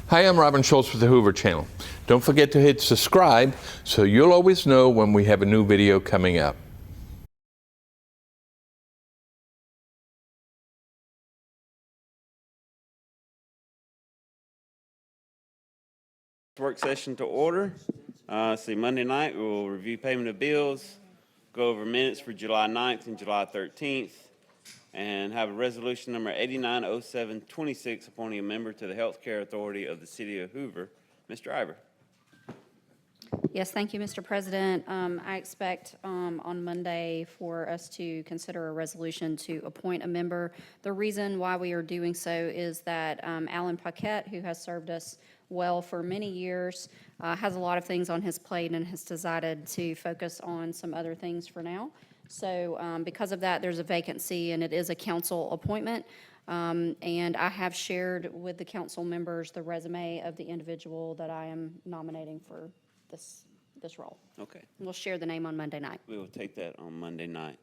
Hi, I'm Robin Schultz with the Hoover Channel. Don't forget to hit subscribe so you'll always know when we have a new video coming up. Work session to order. See, Monday night we will review payment of bills, go over minutes for July 9th and July 13th, and have a resolution number 890726 appointing a member to the Healthcare Authority of the City of Hoover. Mr. Iber. Yes, thank you, Mr. President. I expect on Monday for us to consider a resolution to appoint a member. The reason why we are doing so is that Alan Paquette, who has served us well for many years, has a lot of things on his plate and has decided to focus on some other things for now. So because of that, there's a vacancy, and it is a council appointment. And I have shared with the council members the resume of the individual that I am nominating for this role. Okay. We'll share the name on Monday night. We will take that on Monday night.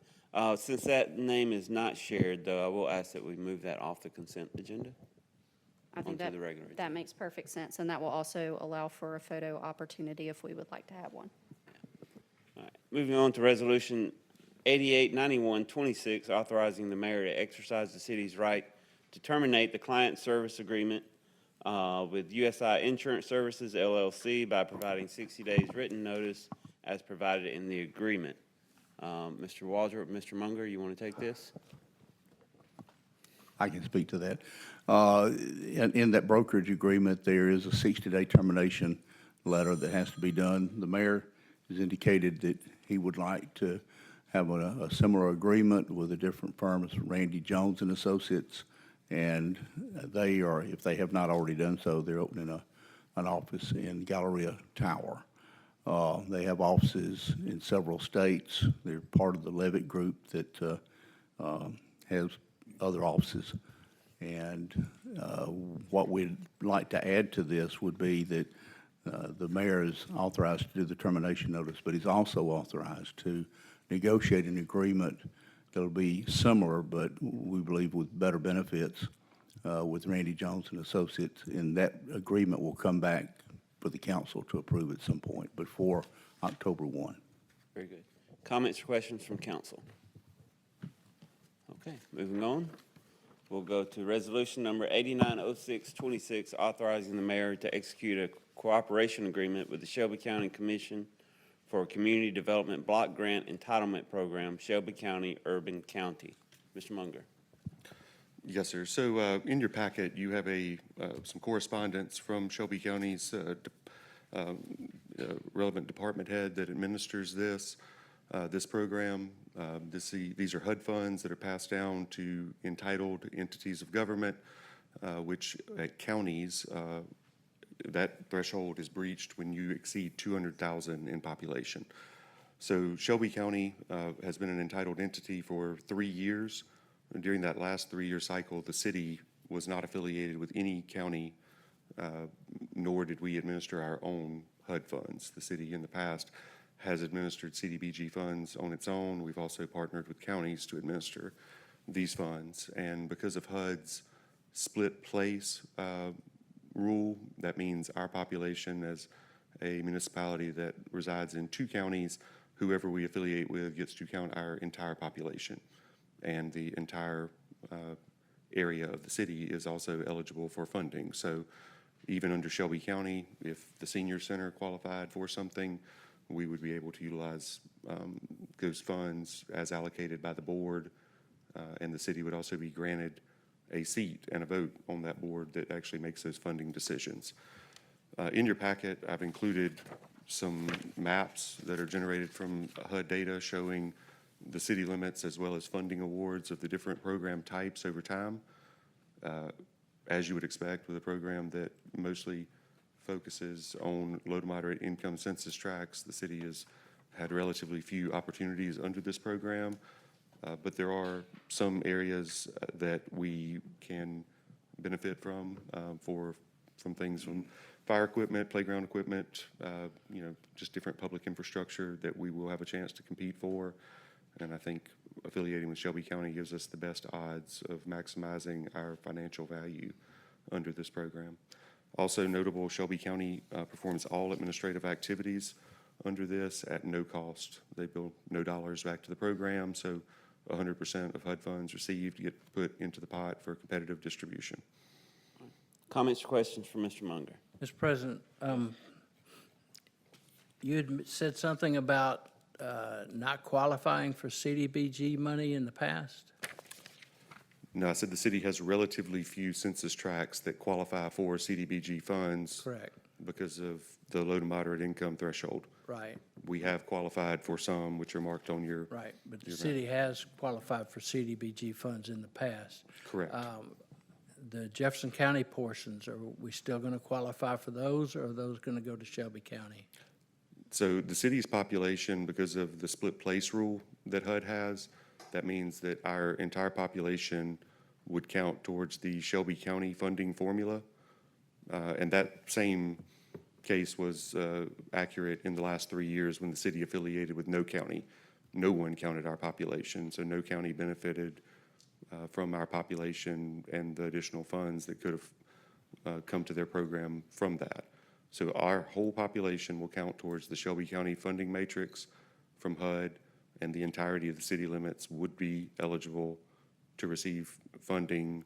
Since that name is not shared, though, I will ask that we move that off the consent agenda. I think onto the regular that agenda. makes perfect sense, and that will also allow for a photo opportunity if we would like to have one. All right. Moving on to resolution 889126, authorizing the mayor to exercise the city's right to terminate the client service agreement with USI Insurance Services, LLC, by providing 60 days written notice as provided in the agreement. Mr. Waldrop, Mr. Munger, you want to take this? I can speak to that. In that brokerage agreement, there is a 60-day termination letter that has to be done. The mayor has indicated that he would like to have a similar agreement with a different firm, Randy Jones and Associates, and they are, if they have not already done so, they're opening an office in Galleria Tower. They have offices in several states. They're part of the Levitt Group that has other offices. And what we'd like to add to this would be that the mayor is authorized to do the termination notice, but he's also authorized to negotiate an agreement that'll be similar, but we believe with better benefits with Randy Jones and Associates. And that agreement will come back for the council to approve at some point before October 1. Very good. Comments or questions from council? Okay, moving on. We'll go to resolution number 890626, authorizing the mayor to execute a cooperation agreement with the Shelby County Commission for a Community Development Block Grant Entitlement Program, Shelby County, Urban County. Mr. Munger. Yes, sir. So in your packet, you have some correspondence from Shelby County's relevant department head that administers this program. These are HUD funds that are passed down to entitled entities of government, which at counties, that threshold is breached when you exceed 200,000 in population. So Shelby County has been an entitled entity for 3 years. During that last 3-year cycle, the city was not affiliated with any county, nor did we administer our own HUD funds. The city in the past has administered CDBG funds on its own. We've also partnered with counties to administer these funds. And because of HUD's split place rule, that means our population as a municipality that resides in 2 counties, whoever we affiliate with gets to count our entire population. And the entire area of the city is also eligible for funding. So even under Shelby County, if the senior center qualified for something, we would be able to utilize those funds as allocated by the board, and the city would also be granted a seat and a vote on that board that actually makes those funding decisions. In your packet, I've included some maps that are generated from HUD data showing the city limits as well as funding awards of the different program types over time. As you would expect with a program that mostly focuses on low to moderate income census tracts, the city has had relatively few opportunities under this program, but there are some areas that we can benefit from things from fire equipment, playground equipment, just different public infrastructure that we will have a chance to compete for. And I think affiliating with Shelby County gives us the best odds of maximizing our financial value under this program. Also notable, Shelby County performs all administrative activities under this at no cost. They bill no dollars back to the program, so 100% of HUD funds received get put into the pot for competitive distribution. Comments or questions for Mr. Munger? Mr. President, you had said something about not qualifying for CDBG money in the past? No, I said the city has relatively few census tracts that qualify for CDBG funds. Correct. Because of the low to moderate income threshold. Right, We have qualified for some, which are marked on your. right. But the You're right. city has qualified for CDBG funds in the past. Correct. The Jefferson County portions, are we still going to qualify for those, or are those going to go to Shelby County? So the city's population, because of the split place rule that HUD has, that means that our entire population would count towards the Shelby County funding formula. And that same case was accurate in the last 3 years when the city affiliated with no county. No one counted our population, so no county benefited from our population and the additional funds that could have come to their program from that. So our whole population will count towards the Shelby County funding matrix from HUD, and the entirety of the city limits would be eligible to receive funding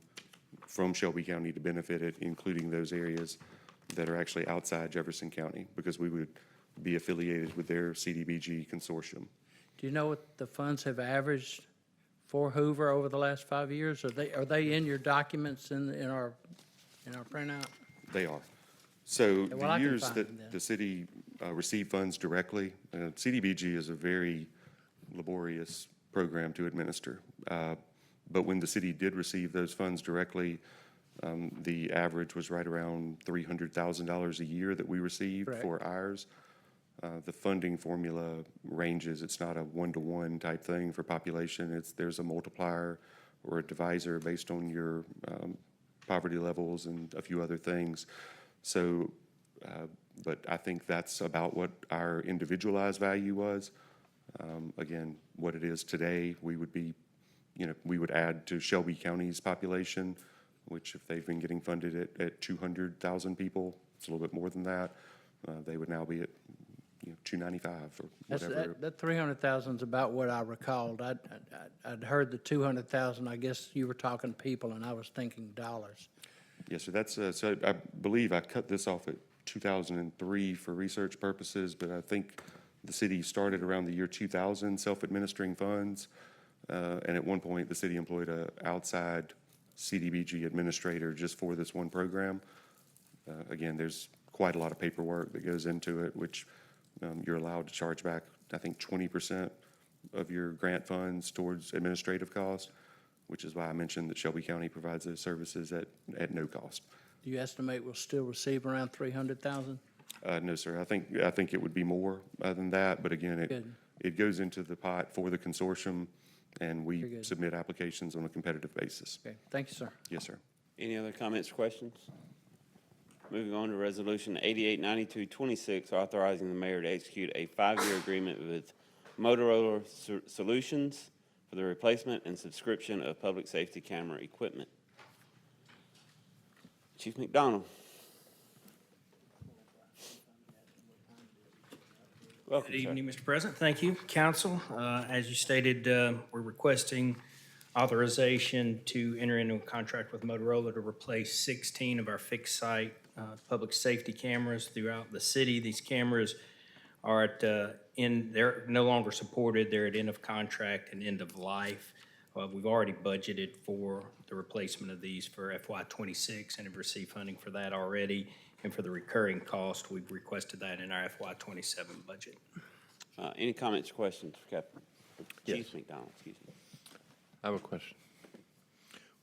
from Shelby County to benefit it, including those areas that are actually outside Jefferson County, because we would be affiliated with their CDBG consortium. Do you know what the funds have averaged for Hoover over the last 5 years? Are they in your documents in our printout? They are. So well, the I can years find them then. that the city received funds directly, CDBG is a very laborious program to administer. But when the city did receive those funds directly, the average was right around $300,000 a year that we received Correct. for ours. The funding formula ranges. It's not a one-to-one type thing for population. There's a multiplier or a divisor based on your poverty levels and a few other things. So, but I think that's about what our individualized value was. Again, what it is today, we would be, we would add to Shelby County's population, which if they've been getting funded at 200,000 people, it's a little bit more than that. They would now be at 295 or whatever. That 300,000 is about what I recalled. I'd heard the 200,000. I guess you were talking people, and I was thinking dollars. Yes, sir. That's so I believe I cut this off at 2003 for research purposes, but I think the city started around the year 2000 self-administering funds, and at one point the city employed an outside CDBG administrator just for this one program. Again, there's quite a lot of paperwork that goes into it, which you're allowed to charge back, I think, 20% of your grant funds towards administrative costs, which is why I mentioned that Shelby County provides those services at no cost. Do you estimate we'll still receive around 300,000? No, sir. I think it would be more than that, but again, Good. it goes into the pot for the consortium, and Very we good. submit applications on a competitive basis. Okay, thank you, sir. Yes, sir. Any other comments or questions? Moving on to Resolution 889226, authorizing the mayor to execute a 5-year agreement with Motorola Solutions for the replacement and subscription of public safety camera equipment. Chief McDonald. Welcome, Good sir. evening, Mr. President. Thank you, council. As you stated, we're requesting authorization to enter into a contract with Motorola to replace 16 of our fixed-site public safety cameras throughout the city. These cameras are they're no longer supported. They're at end of contract and end of life. We've already budgeted for the replacement of these for FY26 and have received funding for that already. And for the recurring cost, we've requested that in our FY27 budget. Any comments or questions for Captain? Chief McDonald, excuse me. I have a question.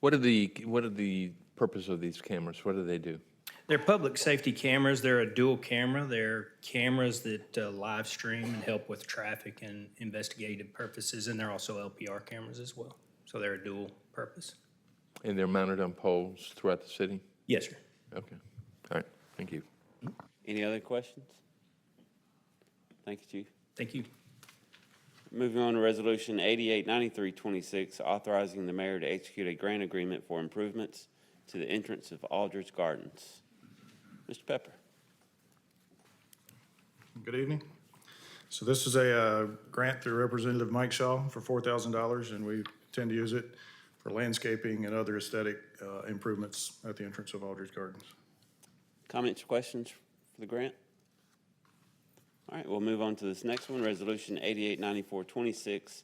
What are the purpose of these cameras? What do they do? They're public safety cameras. They're a dual camera. They're cameras that live stream and help with traffic and investigative purposes, and they're also LPR cameras as well. So they're a dual purpose. And they're mounted on poles throughout the city? Yes, sir. Okay. All right. Thank you. Any other questions? Thank you, Chief. Thank you. Moving on to Resolution 889326, authorizing the mayor to execute a grant agreement for improvements to the entrance of Aldridge Gardens. Mr. Pepper. Good evening. So this is a grant through Representative Mike Shaw for $4,000, and we intend to use it for landscaping and other aesthetic improvements at the entrance of Aldridge Gardens. Comments or questions for the grant? All right, we'll move on to this next one, Resolution 889426.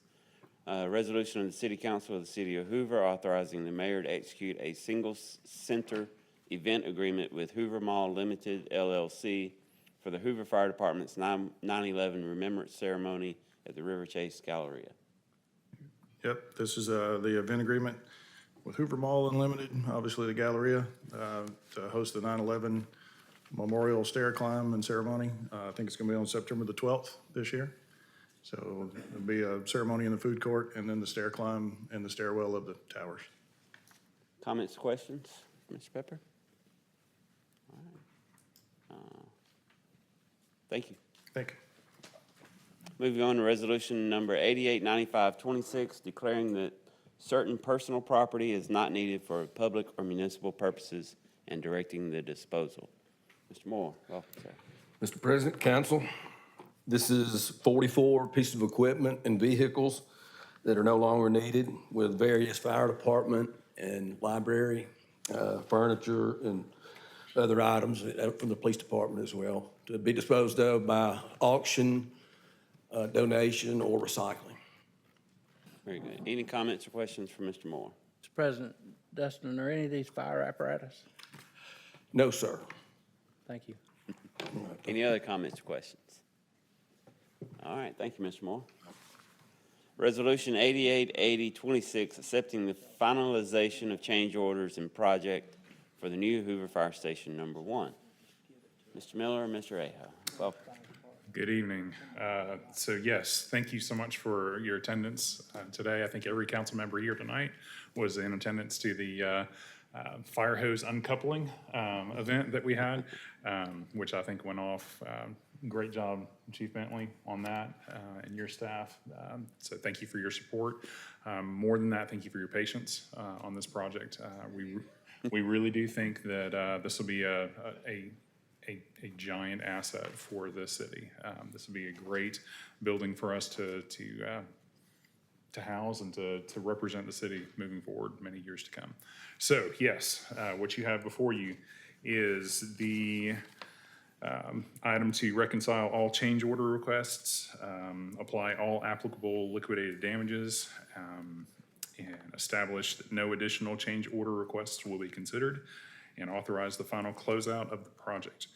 Resolution of the City Council of the City of Hoover authorizing the mayor to execute a single center event agreement with Hoover Mall Limited LLC for the Hoover Fire Department's 9/11 Remembrance Ceremony at the River Chase Galleria. Yep, this is the event agreement with Hoover Mall Unlimited, obviously the Galleria, to host the 9/11 Memorial Stair Climb and Ceremony. I think it's going to be on September the 12th this year. So there'll be a ceremony in the food court and then the stair climb and the stairwell of the towers. Comments, questions, Mr. Pepper? All right. Thank you. Thank you. Moving on to resolution number 889526, declaring that certain personal property is not needed for public or municipal purposes and directing the disposal. Mr. Moore, welcome, sir. Mr. President, Council, this is 44 pieces of equipment and vehicles that are no longer needed with various fire department and library, furniture and other items from the police department as well, to be disposed of by auction, donation, or recycling. Very good. Any comments or questions for Mr. Moore? Mr. President, Dustin, are any of these fire apparatus? No, sir. Thank you. Any other comments or questions? All right, thank you, Mr. Moore. Resolution 888026, accepting the finalization of change orders and project for the new Hoover Fire Station number 1. Mr. Miller and Mr. Aho, welcome. Good evening. So yes, thank you so much for your attendance today. I think every council member here tonight was in attendance to the fire hose uncoupling event that we had, which I think went off. Great job, Chief Bentley, on that and your staff. So thank you for your support. More than that, thank you for your patience on this project. We really do think that this will be a giant asset for the city. This will be a great building for us to house and to represent the city moving forward many years to come. So yes, what you have before you is the item to reconcile all change order requests, apply all applicable liquidated damages, and establish that no additional change order requests will be considered, and authorize the final closeout of the project.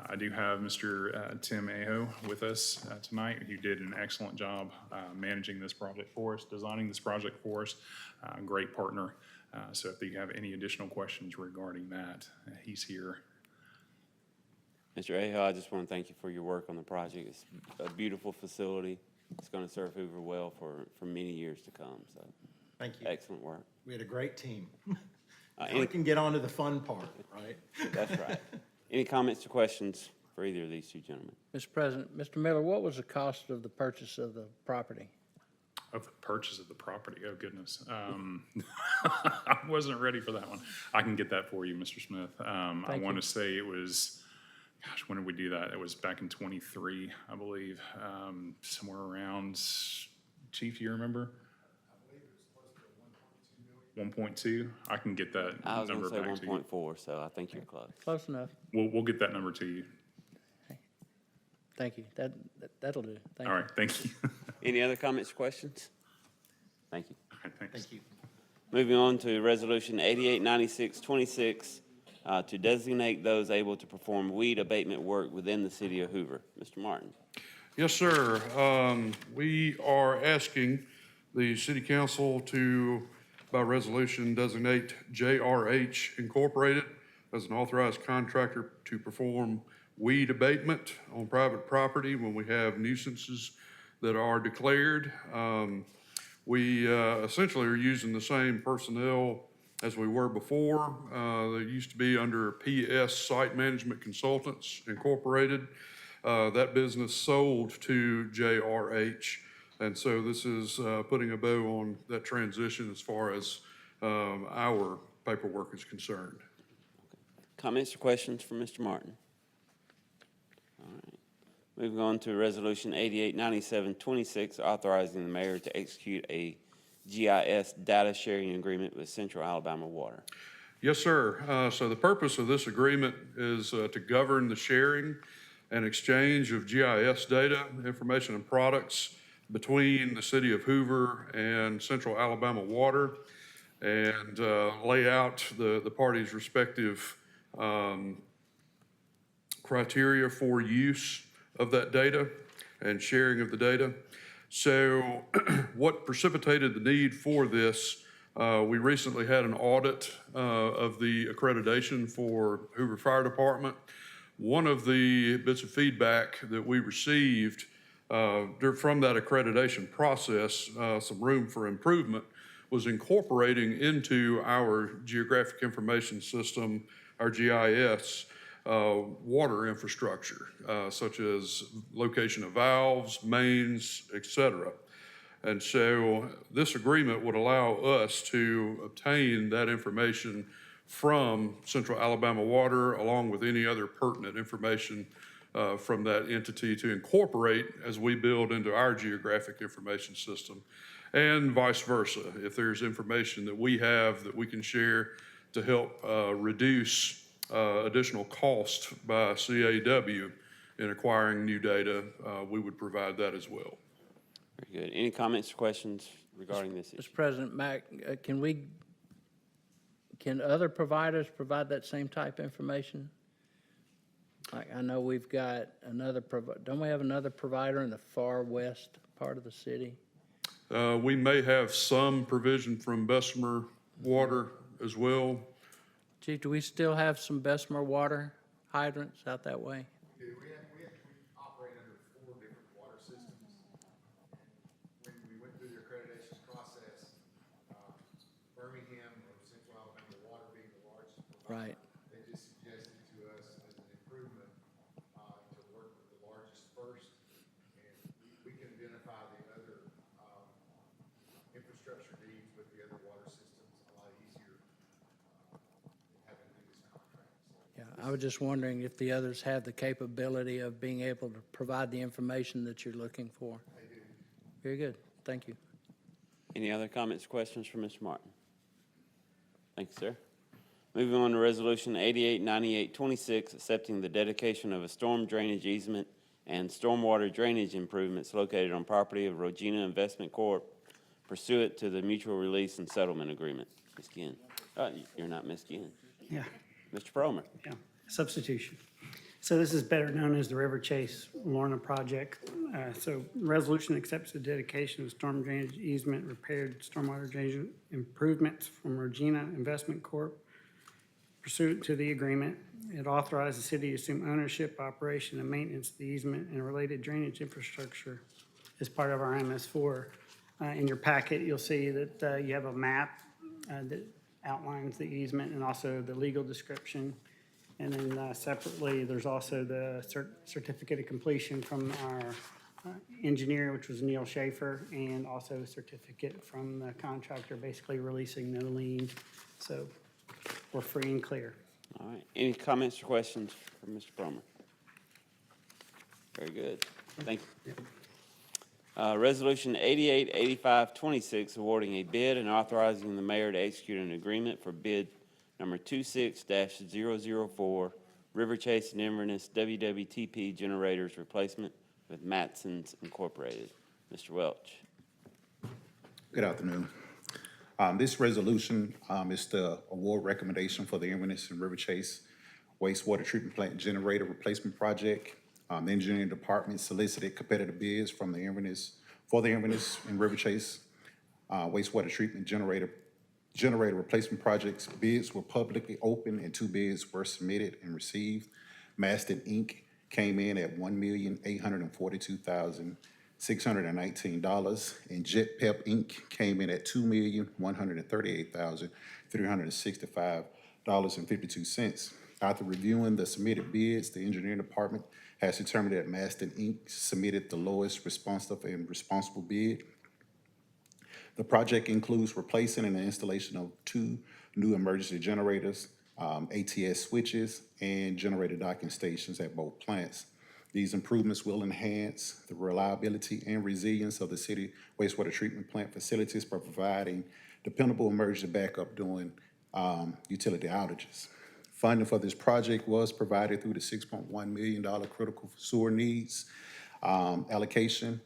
I do have Mr. Tim Aho with us tonight. He did an excellent job managing this project for us, designing this project for us. Great partner. So if you have any additional questions regarding that, he's here. Mr. Aho, I just want to thank you for your work on the project. It's a beautiful facility. It's going to serve Hoover well for many years to come. So Thank you. excellent work. We had a great team. Now any- we can get on to the fun part, right? That's right. Any comments or questions for either of these two gentlemen? Mr. President, Mr. Miller, what was the cost of the purchase of the property? Of the purchase of the property, oh goodness. I wasn't ready for that one. I can get that for you, Mr. Smith. I Thank want you. to say it was, gosh, when did we do that? It was back in 23, I believe, somewhere around, Chief, do you remember? 1.2. I can get that I was going number to say back to you. 1.4, so I think you're close. Close enough. We'll get that number to you. Thank you. That'll do. Thank All you. right, thank you. Any other comments or questions? Thank you. All right, thanks. Thank you. Moving on to Resolution 889626, to designate those able to perform weed abatement work within the city of Hoover. Mr. Martin. Yes, sir. We are asking the city council to, by resolution, designate JRH Incorporated as an authorized contractor to perform weed abatement on private property when we have nuisances that are declared. We essentially are using the same personnel as we were before. They used to be under PS Site Management Consultants Incorporated. That business sold to JRH. And so this is putting a bow on that transition as far as our paperwork is concerned. Comments or questions for Mr. Martin? All right. Moving on to Resolution 889726, authorizing the mayor to execute a GIS data sharing agreement with Central Alabama Water. Yes, sir. So the purpose of this agreement is to govern the sharing and exchange of GIS data, information, and products between the city of Hoover and Central Alabama Water, and lay out the parties' respective criteria for use of that data and sharing of the data. So what precipitated the need for this, we recently had an audit of the accreditation for Hoover Fire Department. One of the bits of feedback that we received from that accreditation process, some room for improvement, was incorporating into our geographic information system, our GIS, water infrastructure, such as location of valves, mains, et cetera. And so this agreement would allow us to obtain that information from Central Alabama Water, along with any other pertinent information from that entity to incorporate as we build into our geographic information system, and vice versa. If there's information that we have that we can share to help reduce additional cost by CAW in acquiring new data, we would provide that as well. Very good. Any comments or questions regarding this issue? Mr. President, Mac, can other providers provide that same type of information? Like, I know we've got another, don't we have another provider in the far west part of the city? We may have some provision from Bessemer Water as well. Chief, do we still have some Bessemer water hydrants out that way? We operate under 4 different water systems. When we went through the accreditation process, Birmingham or Central Alabama Water being the largest provider, Right. they just suggested to us as an improvement to work with the largest first, and we can identify the other infrastructure needs with the other water systems a lot easier having to do this contract. So Yeah, I was just wondering if the others have the capability of being able to provide the information that you're looking for. they do. Very good. Thank you. Any other comments or questions for Mr. Martin? Thank you, sir. Moving on to Resolution 889826, accepting the dedication of a storm drainage easement and stormwater drainage improvements located on property of Rogina Investment Corp. Pursuant to the mutual release and settlement agreement. Ms. Ginn. You're not Ms. Ginn. Yeah, Mr. Promer. yeah, substitution. So this is better known as the River Chase Lorna Project. So resolution accepts the dedication of storm drainage easement, repaired stormwater drainage improvements from Regina Investment Corp. Pursuant to the agreement, it authorized the city to assume ownership, operation, and maintenance of the easement and related drainage infrastructure as part of our MS4. In your packet, you'll see that you have a map that outlines the easement and also the legal description. And then separately, there's also the certificate of completion from our engineer, which was Neil Schaefer, and also a certificate from the contractor, basically releasing no lien. So we're free and clear. All right. Any comments or questions for Mr. Promer? Very good. Thank you. Resolution 888526, awarding a bid and authorizing the mayor to execute an agreement for bid number 26-004, River Chase and Inverness WWTP generators replacement with Matson's Incorporated. Mr. Welch. Good afternoon. This resolution is the award recommendation for the Inverness and River Chase wastewater treatment plant generator replacement project. The engineering department solicited competitive bids from the Inverness and River Chase wastewater treatment generator replacement projects. Bids were publicly open and 2 bids were submitted and received. Maston Inc. came in at $1,842,619, and Jet Pep Inc. came in at $2,138,365.52. After reviewing the submitted bids, the engineering department has determined that Maston Inc. submitted the lowest responsive and responsible bid. The project includes replacing and the installation of 2 new emergency generators, ATS switches, and generator docking stations at both plants. These improvements will enhance the reliability and resilience of the city wastewater treatment plant facilities by providing dependable emergency backup during utility outages. Funding for this project was provided through the $6.1 million critical sewer needs allocation.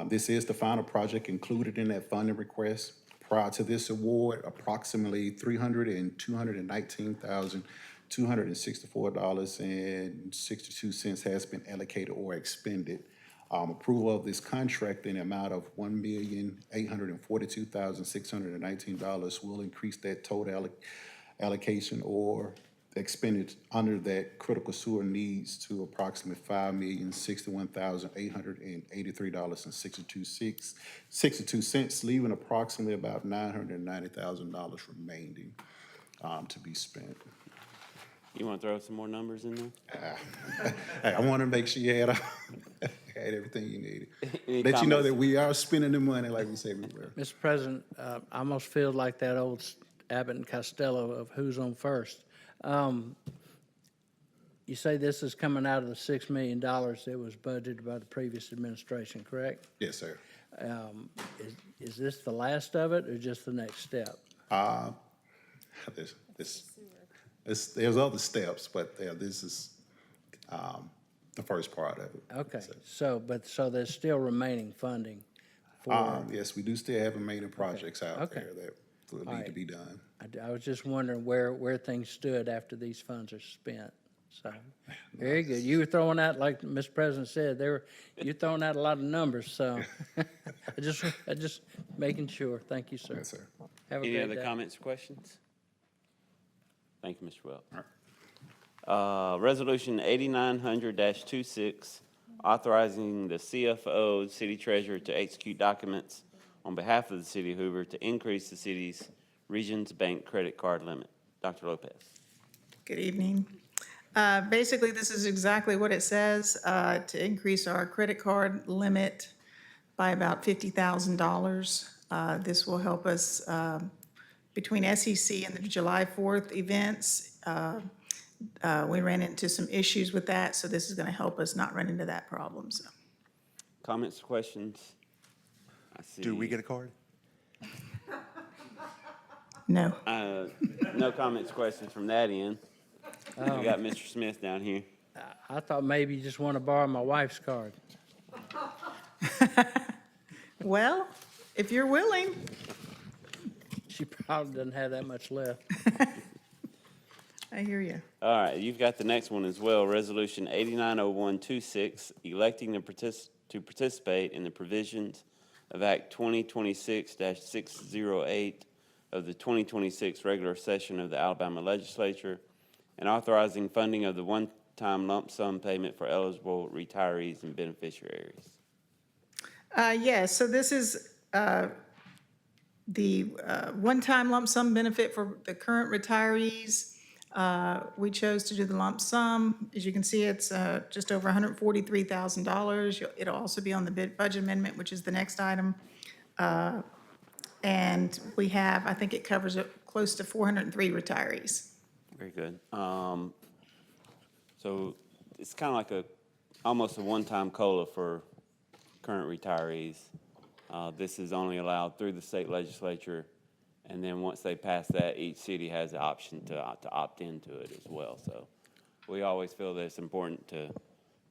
This is the final project included in that funding request. Prior to this award, approximately $219,264.62 has been allocated or expended. Approval of this contract in the amount of $1,842,619 will increase that total allocation or expended under that critical sewer needs to approximately $5,061,883.62, leaving approximately about $990,000 remaining to be spent. You want to throw some more numbers in there? Hey, I want to make sure you had, had everything you needed. Any Let you know comments? that we are spending the money like we said we were. Mr. President, I almost feel like that old Abbott and Costello of who's on first. You say this is coming out of the $6 million that was budgeted by the previous administration, correct? Yes, sir. Is this the last of it or just the next step? There's other steps, but this is the first part of it. Okay, so there's still remaining funding for, Yes, we do still have remaining projects out Okay. there that will All need right. to be done. I was just wondering where things stood after these funds are spent. So, very good. You were throwing out, like Mr. President said, you're throwing out a lot of numbers, so I just making sure. Thank you, sir. Yes, sir. Have a Any great other day. comments or questions? Thank you, Mr. Welch. Resolution 8900-26, authorizing the CFO, city treasurer, to execute documents on behalf of the city of Hoover to increase the city's Regions Bank credit card limit. Dr. Lopez. Good evening. Basically, this is exactly what it says, to increase our credit card limit by about $50,000. This will help us between SEC and the July 4th events. We ran into some issues with that, so this is going to help us not run into that problem. So. Comments or questions? I see. Do we get a card? No. No comments or questions from that end. We got Mr. Smith down here. I thought maybe you just want to borrow my wife's card. Well, if you're willing. She probably doesn't have that much left. I hear you. All right, you've got the next one as well. Resolution 890126, electing to participate in the provisions of Act 2026-608 of the 2026 regular session of the Alabama Legislature and authorizing funding of the one-time lump sum payment for eligible retirees and beneficiaries. Yes, so this is the one-time lump sum benefit for the current retirees. We chose to do the lump sum. As you can see, it's just over $143,000. It'll also be on the budget amendment, which is the next item. And we have, I think it covers close to 403 retirees. Very good. So it's kind of like almost a one-time COLA for current retirees. This is only allowed through the state legislature, and then once they pass that, each city has the option to opt into it as well. So we always feel that it's important to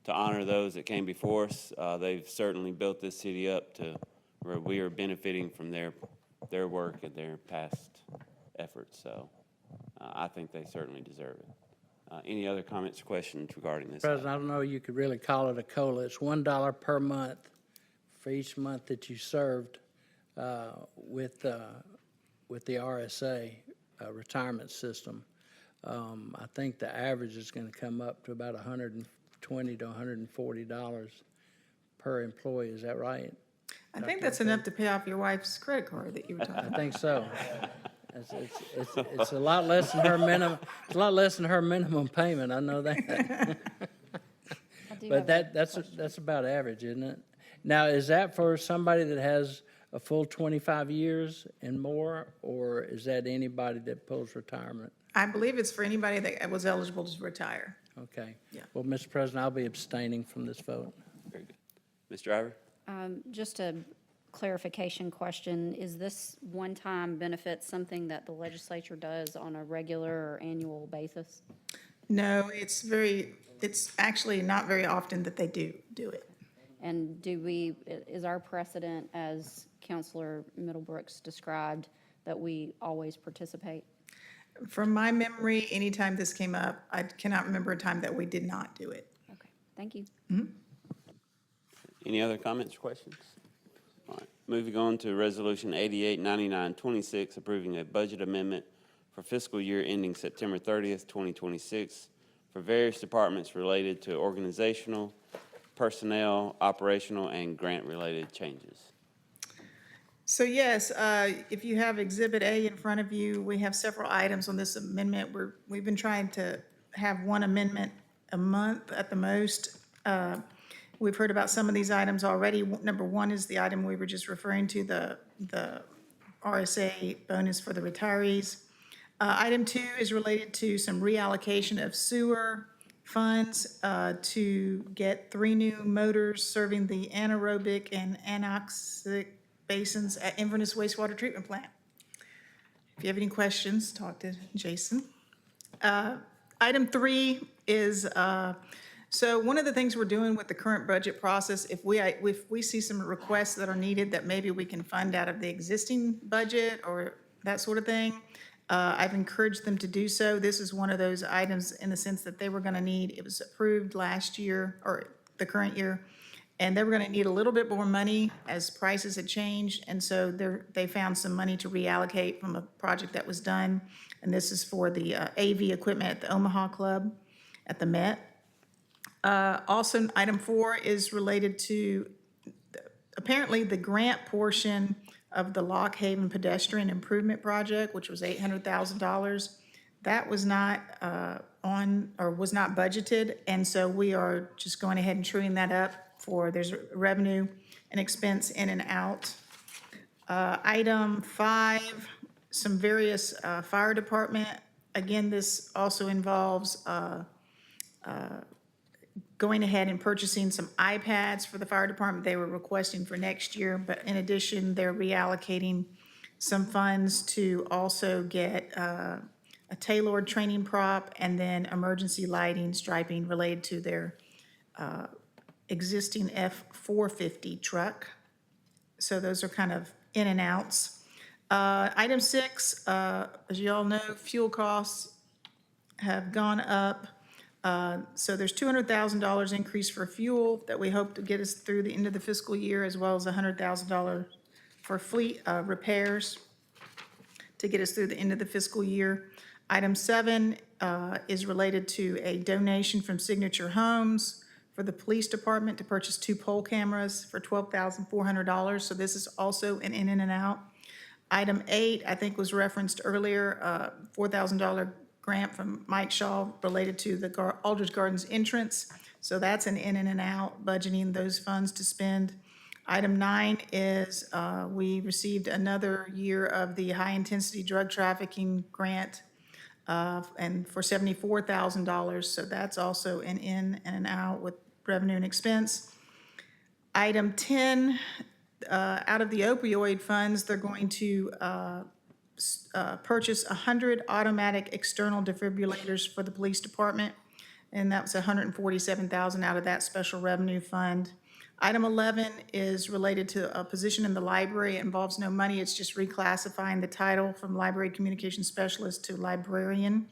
honor those that came before us. They've certainly built this city up to where we are benefiting from their work and their past efforts. So I think they certainly deserve it. Any other comments or questions regarding this? President, I don't know, you could really call it a COLA. It's $1 per month for each month that you served with the RSA retirement system. I think the average is going to come up to about $120 to $140 per employee. Is that right? I think that's enough to pay off your wife's credit card that you were talking I about. think so. It's a lot less than her minimum. It's a lot less than her minimum payment. I know that. But that's about average, isn't it? Now, is that for somebody that has a a full 25 years and more, or is that anybody that pulls retirement? I believe it's for anybody that was eligible to retire. Okay. Yeah. Well, Mr. President, I'll be abstaining from this vote. Very good. Ms. Driver? Just a clarification question. Is this one-time benefit something that the legislature does on a regular or annual basis? No, it's actually not very often that they do it. And is our precedent, as Counselor Middlebrooks described, that we always participate? From my memory, anytime this came up, I cannot remember a time that we did not do it. Okay, thank you. Any other comments or questions? All right, moving on to Resolution 889926, approving a budget amendment for fiscal year ending September 30th, 2026, for various departments related to organizational, personnel, operational, and grant-related changes. So yes, if you have Exhibit A in front of you, we have several items on this amendment. We've been trying to have one amendment a month at the most. We've heard about some of these items already. Number one is the item we were just referring to, the RSA bonus for the retirees. Item two is related to some reallocation of sewer funds to get 3 new motors serving the anaerobic and anoxic basins at Inverness Wastewater Treatment Plant. If you have any questions, talk to Jason. Item three is, so one of the things we're doing with the current budget process, if we see some requests that are needed that maybe we can fund out of the existing budget or that sort of thing, I've encouraged them to do so. This is one of those items in the sense that they were going to need, it was approved last year or the current year, and they were going to need a little bit more money as prices had changed. And so they found some money to reallocate from a project that was done. And this is for the AV equipment at the Omaha Club at the Met. Also, item four is related to apparently the grant portion of the Lock Haven Pedestrian Improvement Project, which was $800,000. That was not was not budgeted, and so we are just going ahead and truing that up for, there's revenue and expense in and out. Item five, some various fire department. Again, this also involves going ahead and purchasing some iPads for the fire department they were requesting for next year, but in addition, they're reallocating some funds to also get a tailored training prop and then emergency lighting striping related to their existing F-450 truck. So those are kind of in and outs. Item six, as you all know, fuel costs have gone up. So there's $200,000 increase for fuel that we hope to get us through the end of the fiscal year, as well as $100,000 for fleet repairs to get us through the end of the fiscal year. Item seven is related to a donation from Signature Homes for the police department to purchase 2 pole cameras for $12,400. So this is also an in and out. Item eight, I think was referenced earlier, $4,000 grant from Mike Shaw related to the Aldridge Gardens entrance. So that's an in and out, budgeting those funds to spend. Item nine is we received another year of the high-intensity drug trafficking grant and for $74,000. So that's also an in and an out with revenue and expense. Item 10, out of the opioid funds, they're going to purchase 100 automatic external defibrillators for the police department, and that's $147,000 out of that special revenue fund. Item 11 is related to a position in the library. It involves no money. It's just reclassifying the title from library communication specialist to librarian.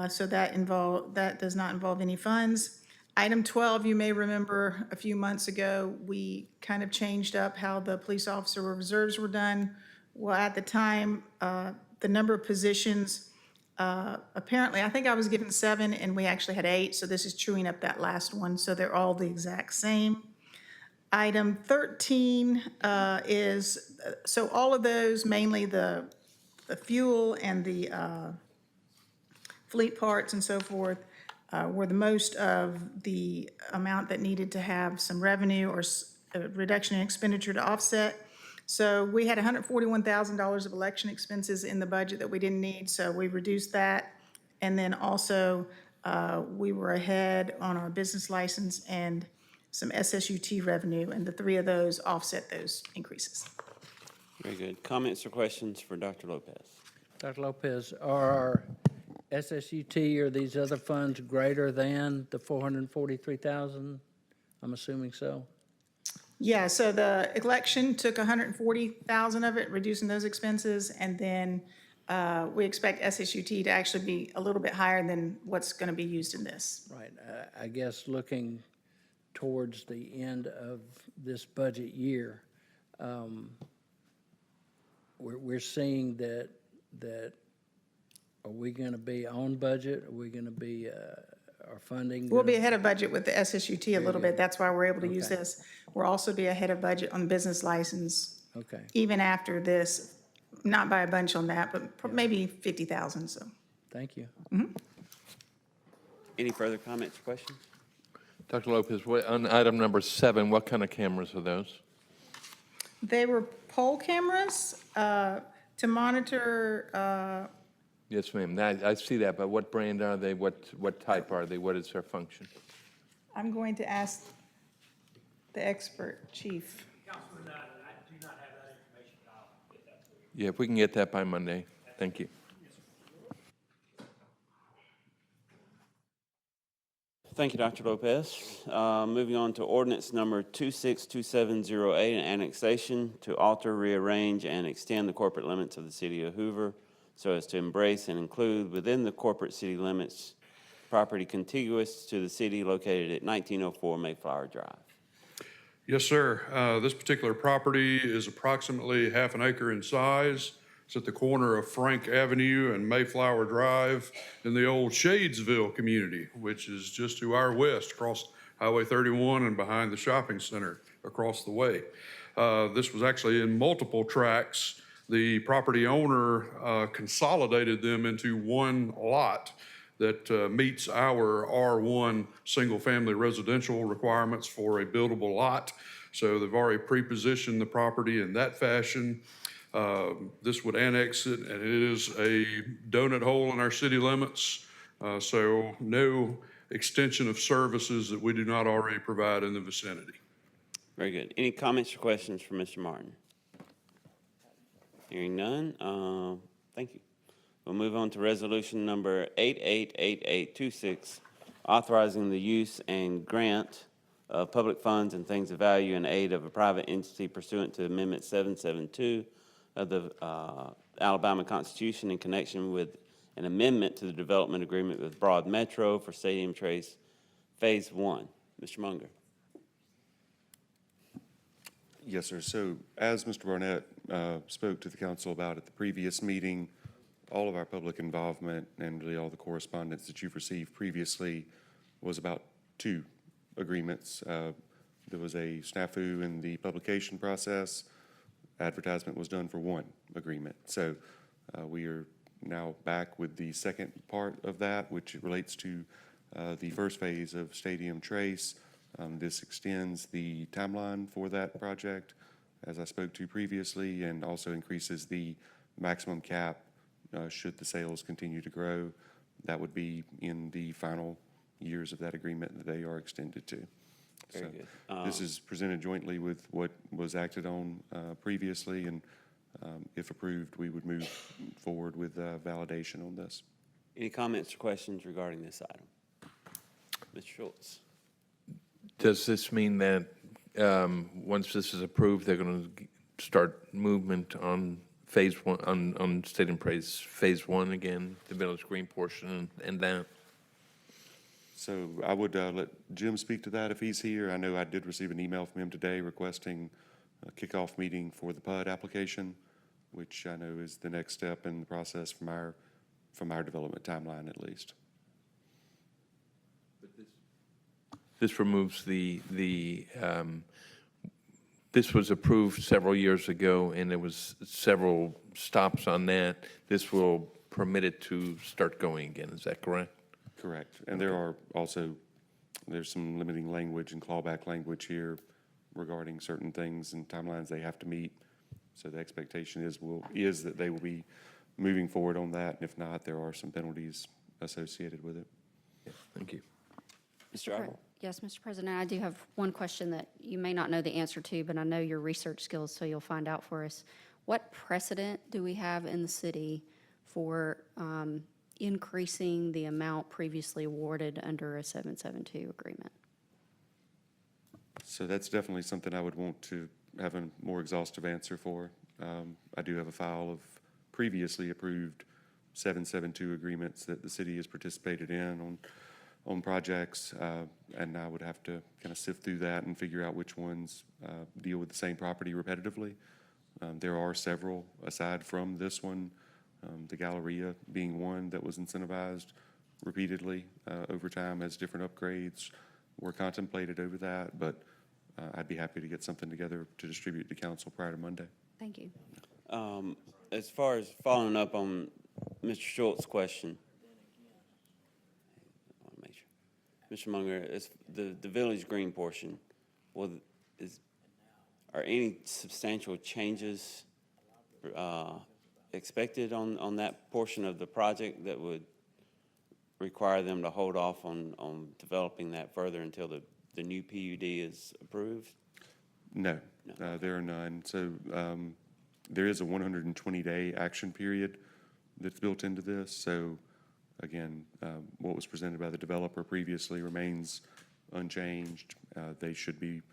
So that does not involve any funds. Item 12, you may remember a few months ago, we kind of changed up how the police officer reserves were done. Well, at the time, the number of positions, apparently, I think I was given 7 and we actually had 8, so this is chewing up that last one, so they're all the exact same. Item 13 is, so all of those, mainly the fuel and the fleet parts and so forth, were the most of the amount that needed to have some revenue or a reduction in expenditure to offset. So we had $141,000 of election expenses in the budget that we didn't need, so we reduced that. And then also, we were ahead on our business license and some SSUT revenue, and the three of those offset those increases. Very good. Comments or questions for Dr. Lopez? Dr. Lopez, are SSUT or these other funds greater than the 443,000? I'm assuming so. Yeah, so the election took 140,000 of it, reducing those expenses, and then we expect SSUT to actually be a little bit higher than what's going to be used in this. Right. I guess looking towards the end of this budget year, we're seeing that are we going to be on budget? Are we going to be, our funding? We'll be ahead of budget with the SSUT a little bit. That's why we're able to use Okay. this. We'll also be ahead of budget on the business license, Okay. even after this, not by a bunch on that, but maybe 50,000, so. Thank you. Any further comments or questions? Dr. Lopez, on item number 7, what kind of cameras are those? They were poll cameras to monitor, Yes, ma'am. I see that, but what brand are they? What type are they? What is their function? I'm going to ask the expert chief. Councilman, I do not have that information, but I'll get that for you. Yeah, if we can get that by Monday. Thank you. Thank you, Dr. Lopez. Moving on to ordinance number 262708, an annexation to alter, rearrange, and extend the corporate limits of the city of Hoover so as to embrace and include within the corporate city limits property contiguous to the city located at 1904 Mayflower Drive. Yes, sir. This particular property is approximately half an acre in size. It's at the corner of Frank Avenue and Mayflower Drive in the old Shadesville community, which is just to our west, across Highway 31 and behind the shopping center across the way. This was actually in multiple tracts. The property owner consolidated them into one lot that meets our R1 single-family residential requirements for a buildable lot. So they've already pre-positioned the property in that fashion. This would annex it, and it is a donut hole in our city limits, so no extension of services that we do not already provide in the vicinity. Very good. Any comments or questions for Mr. Martin? Hearing none, thank you. We'll move on to resolution number 888826, authorizing the use and grant of public funds and things of value in aid of a private entity pursuant to Amendment 772 of the Alabama Constitution in connection with an amendment to the development agreement with Broad Metro for Stadium Trace Phase 1. Mr. Munger. Yes, sir. So as Mr. Barnett spoke to the council about at the previous meeting, all of our public involvement and really all the correspondence that you've received previously was about 2 agreements. There was a snafu in the publication process. Advertisement was done for 1 agreement. So we are now back with the second part of that, which relates to the first phase of Stadium Trace. This extends the timeline for that project, as I spoke to previously, and also increases the maximum cap should the sales continue to grow. That would be in the final years of that agreement that they are extended to. Very So good. this is presented jointly with what was acted on previously, and if approved, we would move forward with validation on this. Any comments or questions regarding this item? Mr. Schultz. Does this mean that once this is approved, they're going to start movement on Phase 1, on Stadium Praise Phase 1 again, the Village Green portion and that? So I would let Jim speak to that if he's here. I know I did receive an email from him today requesting a kickoff meeting for the PUD application, which I know is the next step in the process from our development timeline at least. This removes this was approved several years ago, and there was several stops on that. This will permit it to start going again, is that correct? Correct. And there are also, there's some limiting language and clawback language here regarding certain things and timelines they have to meet So the expectation is that they will be moving forward on that, and if not, there are some penalties associated with it. Thank you. Mr. Lovell? Yes, Mr. President, I do have one question that you may not know the answer to, but I know your research skills, so you'll find out for us. What precedent do we have in the city for increasing the amount previously awarded under a 772 agreement? So that's definitely something I would want to have a more exhaustive answer for. I do have a file of previously approved 772 agreements that the city has participated in on projects, and I would have to kind of sift through that and figure out which ones deal with the same property repetitively. There are several aside from this one, the Galleria being one that was incentivized repeatedly over time as different upgrades were contemplated over that, but I'd be happy to get something together to distribute to council prior to Monday. Thank you. As far as following up on Mr. Schultz's question, I want to make sure. Mr. Munger, is the Village Green portion, are any substantial changes expected on that portion of the project that would require them to hold off on developing that further until the new PUD is approved? No, there are none. So there is a 120-day action period that's built into this. So again, what was presented by the developer previously remains unchanged. They should be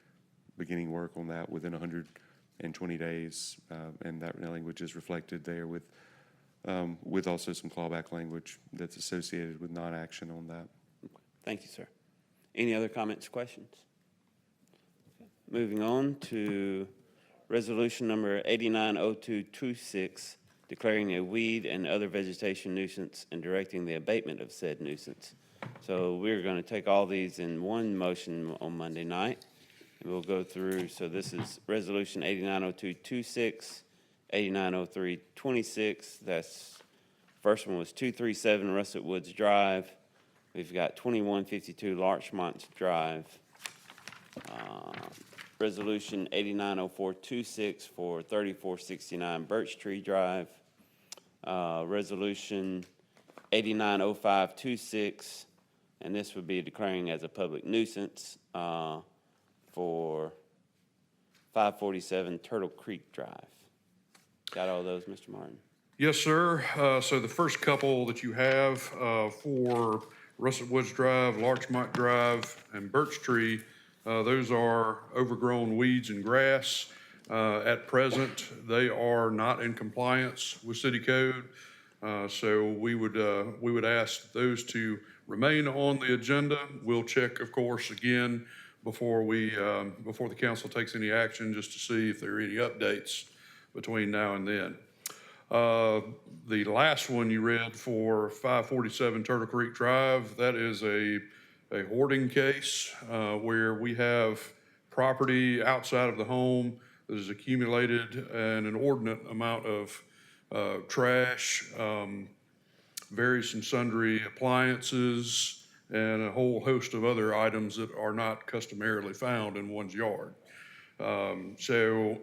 beginning work on that within 120 days, and that language is reflected there with also some clawback language that's associated with non-action on that. Thank you, sir. Any other comments, questions? Moving on to resolution number 890226, declaring a weed and other vegetation nuisance and directing the abatement of said nuisance. So we're going to take all these in one motion on Monday night, and we'll go through. So this is resolution 890226, 890326. That's, first one was 237 Russet Woods Drive. We've got 2152 Larchmont Drive. Resolution 890426 for 3469 Birch Tree Drive. Resolution 890526, and this would be declaring as a public nuisance for 547 Turtle Creek Drive. Got all those, Mr. Martin? Yes, sir. So the first couple that you have for Russet Woods Drive, Larchmont Drive, and Birch Tree, those are overgrown weeds and grass. At present, they are not in compliance with city code. So we would ask those to remain on the agenda. We'll check, of course, again before the council takes any action, just to see if there are any updates between now and then. The last one you read for 547 Turtle Creek Drive, that is a hoarding case where we have property outside of the home that has accumulated an inordinate amount of trash, various and sundry appliances, and a whole host of other items that are not customarily found in one's yard. So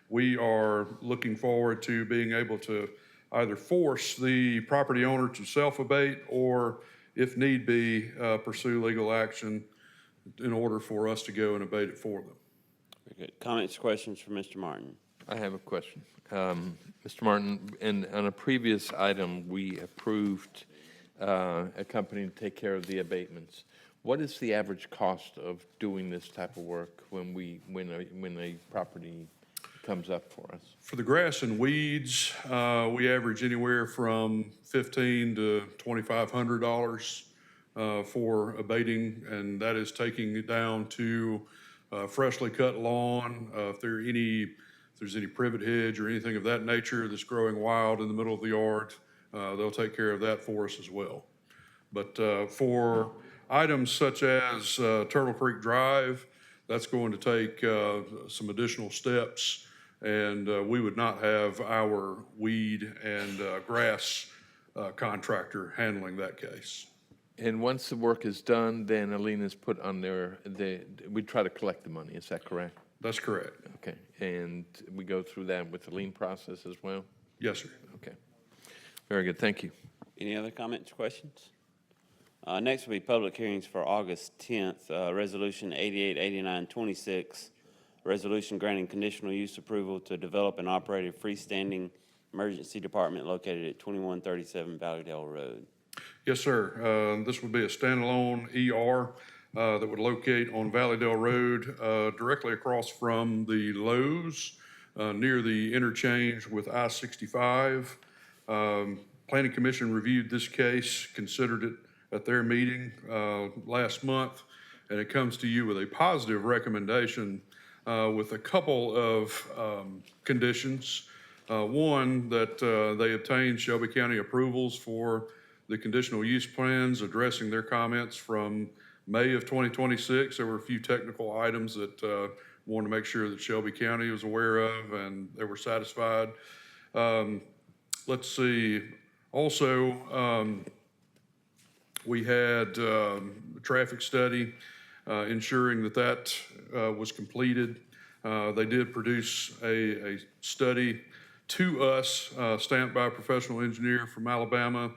we are looking forward to being able to either force the property owner to self-abate or, if need be, pursue legal action in order for us to go and abate it for them. Very good. Comments, questions for Mr. Martin? I have a question. Mr. Martin, on a previous item, we approved a company to take care of the abatements. What is the average cost of doing this type of work when a property comes up for us? For the grass and weeds, we average anywhere from $1,500 to $2,500 for abating, and that is taking it down to freshly cut lawn. If there's any privet hedge or anything of that nature that's growing wild in the middle of the yard, they'll take care of that for us as well. But for items such as Turtle Creek Drive, that's going to take some additional steps, and we would not have our weed and grass contractor handling that case. And once the work is done, then a lien is put on there. We try to collect the money. Is that correct? That's correct. Okay, and we go through that with the lien process as well? Yes, sir. Okay. Very good, thank you. Any other comments or questions? Next will be public hearings for August 10th, Resolution 888926, resolution granting conditional use approval to develop and operate a freestanding emergency department located at 2137 Valleydale Road. Yes, sir. This would be a standalone ER that would locate on Valleydale Road, directly across from the Lowe's, near the interchange with I-65. Planning Commission reviewed this case, considered it at their meeting last month, and it comes to you with a positive recommendation with a couple of conditions. One, that they obtained Shelby County approvals for the conditional use plans addressing their comments from May of 2026. There were a few technical items that wanted to make sure that Shelby County was aware of, and they were satisfied. Let's see. Also, we had a traffic study ensuring that that was completed. They did produce a study to us, stamped by a professional engineer from Alabama,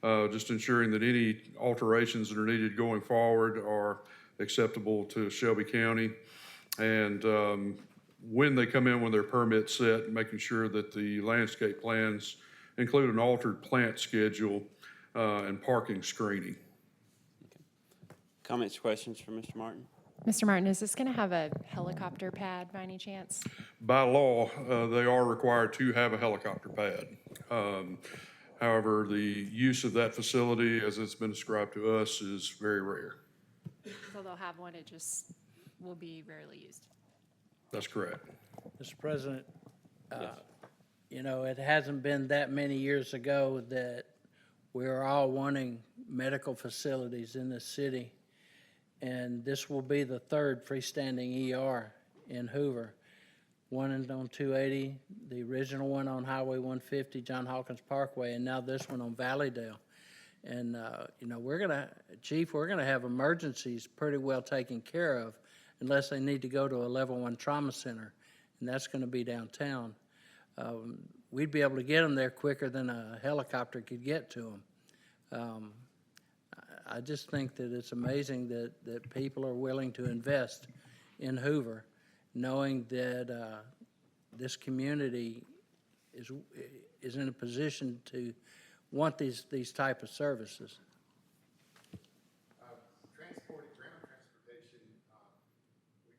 just ensuring that any alterations that are needed going forward are acceptable to Shelby County. And when they come in with their permit set, making sure that the landscape plans include an altered plant schedule and parking screening. Comments, questions for Mr. Martin? Mr. Martin, is this going to have a helicopter pad by any chance? By law, they are required to have a helicopter pad. However, the use of that facility, as it's been described to us, is very rare. So they'll have one, it just will be rarely used. That's correct. Mr. President, you know, it hasn't been that many years ago that we were all wanting medical facilities in the city. And this will be the third freestanding ER in Hoover. One on 280, the original one on Highway 150, John Hawkins Parkway, and now this one on Valleydale. And, you know, Chief, we're going to have emergencies pretty well taken care of unless they need to go to a level 1 trauma center, and that's going to be downtown. We'd be able to get them there quicker than a helicopter could get to them. I just think that it's amazing that people are willing to invest in Hoover, knowing that this community is in a position to want these type of services. Ground transportation, we seem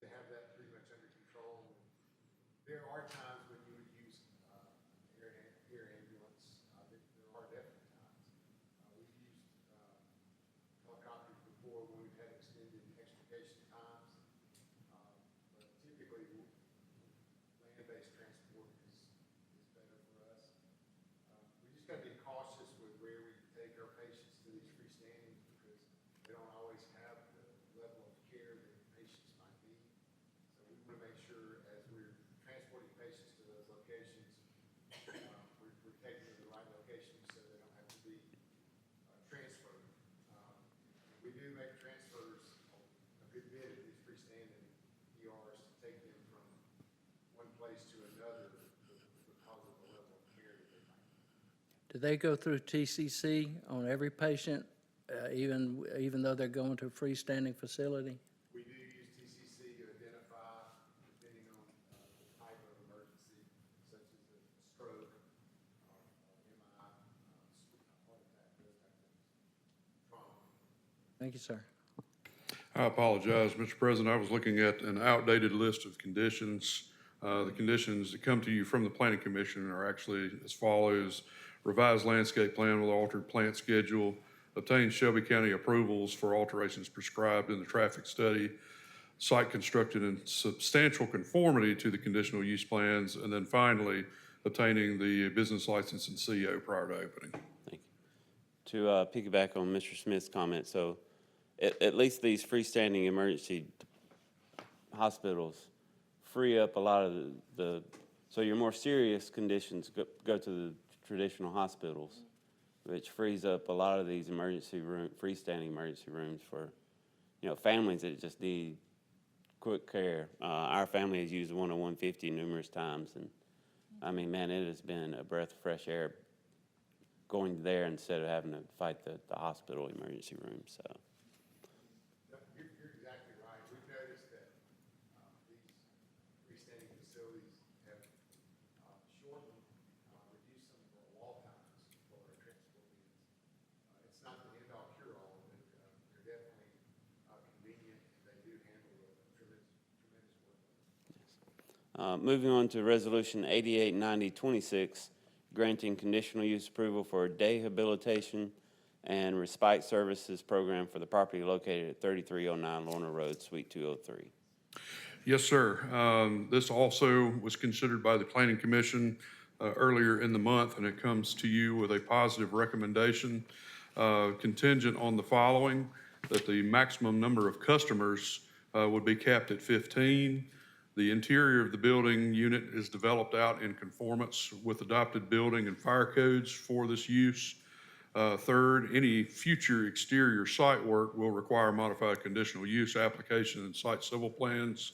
to have that pretty much under control. There are times when you would use air ambulance. There are definitely times. We've used helicopters before when we've had extended extrication times. But typically, land-based transport is better for us. We just got to be cautious with where we take our patients to these freestandings because they don't always have the level of care that patients might need. So we want to make sure as we're transporting patients to those locations, we're taking them to the right locations so they don't have to be transferred. We do make transfers a good bit at these freestanding ERs to take them from one place to another because of the level of care that they might need. Do they go through TCC on every patient, even though they're going to a freestanding facility? We do use TCC to identify, depending on the type of emergency, such as a stroke, MI, heart attack, those type of things, trauma. Thank you, sir. I apologize, Mr. President. I was looking at an outdated list of conditions. The conditions that come to you from the Planning Commission are actually as follows: revised landscape plan with altered plant schedule, obtain Shelby County approvals for alterations prescribed in the traffic study, site constructed in substantial conformity to the conditional use plans, and then finally, obtaining the business license and CO prior to opening. Thank you. To piggyback on Mr. Smith's comment, so at least these freestanding emergency hospitals free up a lot of so your more serious conditions go to the traditional hospitals, which frees up a lot of these freestanding emergency rooms for, you know, families that just need quick care. Our family has used 10150 numerous times, and I mean, man, it has been a breath of fresh air going there instead of having to fight the hospital emergency room, so. You're exactly right. We've noticed that these freestanding facilities have shortened, reduced some of our wall times for our transport needs. It's not the end-all cure-all, but they're definitely convenient, and they do handle a tremendous workload. Moving on to Resolution 889026, granting conditional use approval for rehabilitation and respite services program for the property located at 3309 Lorna Road, Suite 203. Yes, sir. This also was considered by the Planning Commission earlier in the month, and it comes to you with a positive recommendation contingent on the following: that the maximum number of customers would be capped at 15. The interior of the building unit is developed out in conformance with adopted building and fire codes for this use. Third, any future exterior site work will require modified conditional use application and site civil plans.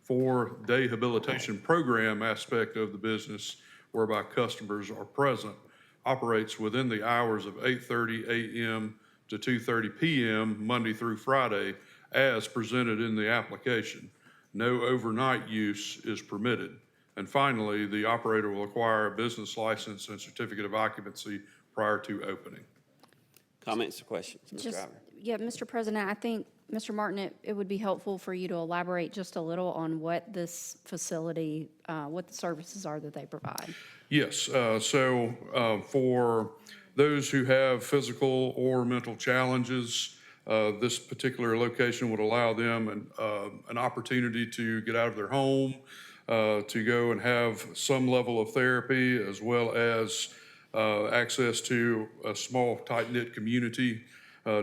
For rehabilitation program aspect of the business whereby customers are present, operates within the hours of 8:30 a.m. to 2:30 p.m. Monday through Friday as presented in the application. No overnight use is permitted. And finally, the operator will acquire a business license and certificate of occupancy prior to opening. Comments or questions? Ms. Just, Driver? yeah, Mr. President, I think, Mr. Martin, it would be helpful for you to elaborate just a little on what this facility, what the services are that they provide. Yes, for those who have physical or mental challenges, this particular location would allow them an opportunity to get out of their home, to go and have some level of therapy, as well as access to a small, tight-knit community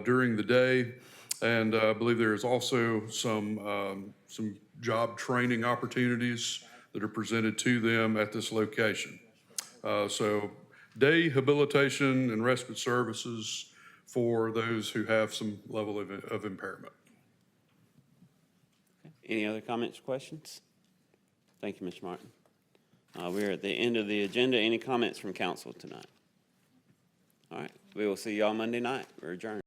during the day. And I believe there is also some job training opportunities that are presented to them at this location. So rehabilitation and respite services for those who have some level of impairment. Any other comments or questions? Thank you, Mr. Martin. We're at the end of the agenda. Any comments from council tonight? All right, we will see y'all Monday night. We're adjourned.